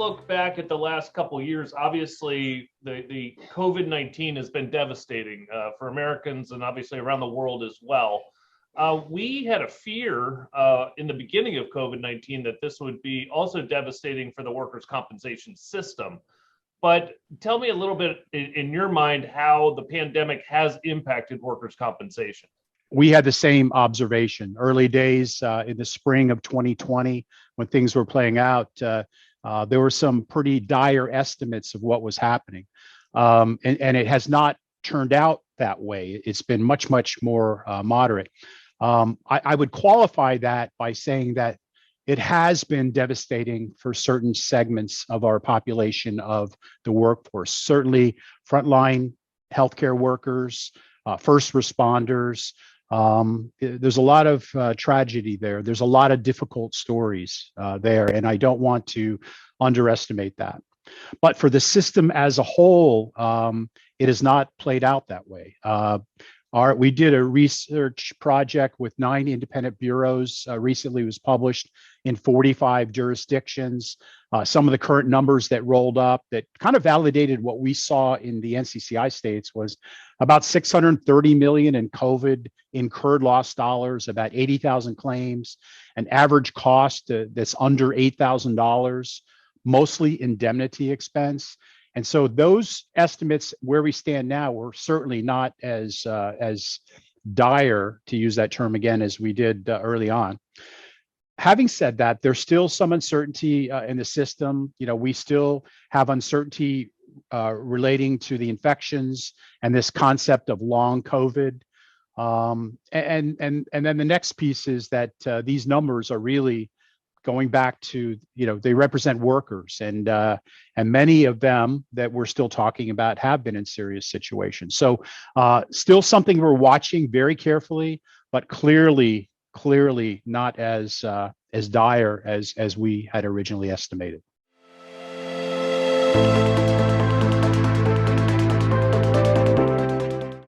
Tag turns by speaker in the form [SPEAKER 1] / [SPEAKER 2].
[SPEAKER 1] look back at the last couple of years, obviously the COVID-19 has been devastating for Americans and obviously around the world as well. We had a fear in the beginning of COVID-19 that this would be also devastating for the workers' compensation system. But tell me a little bit in your mind how the pandemic has impacted workers' compensation.
[SPEAKER 2] We had the same observation. Early days in the spring of 2020, when things were playing out, there were some pretty dire estimates of what was happening. And it has not turned out that way. It's been much, much more moderate. I would qualify that by saying that it has been devastating for certain segments of our population of the workforce, certainly frontline healthcare workers, first responders. There's a lot of tragedy there. There's a lot of difficult stories there, and I don't want to underestimate that. But for the system as a whole, it has not played out that way. We did a research project with 9 independent bureaus. Recently was published in 45 jurisdictions. Some of the current numbers that rolled up that kind of validated what we saw in the NCCI states was about 630 million in COVID incurred lost dollars, about 80,000 claims, an average cost that's under $8,000, mostly indemnity expense. And so those estimates where we stand now were certainly not as dire, to use that term again, as we did early on. Having said that, there's still some uncertainty in the system. You know, we still have uncertainty relating to the infections and this concept of long COVID. And then the next piece is that these numbers are really going back to, you know, they represent workers, and many of them that we're still talking about have been in serious situations. So still something we're watching very carefully, but clearly not as dire as we had originally estimated.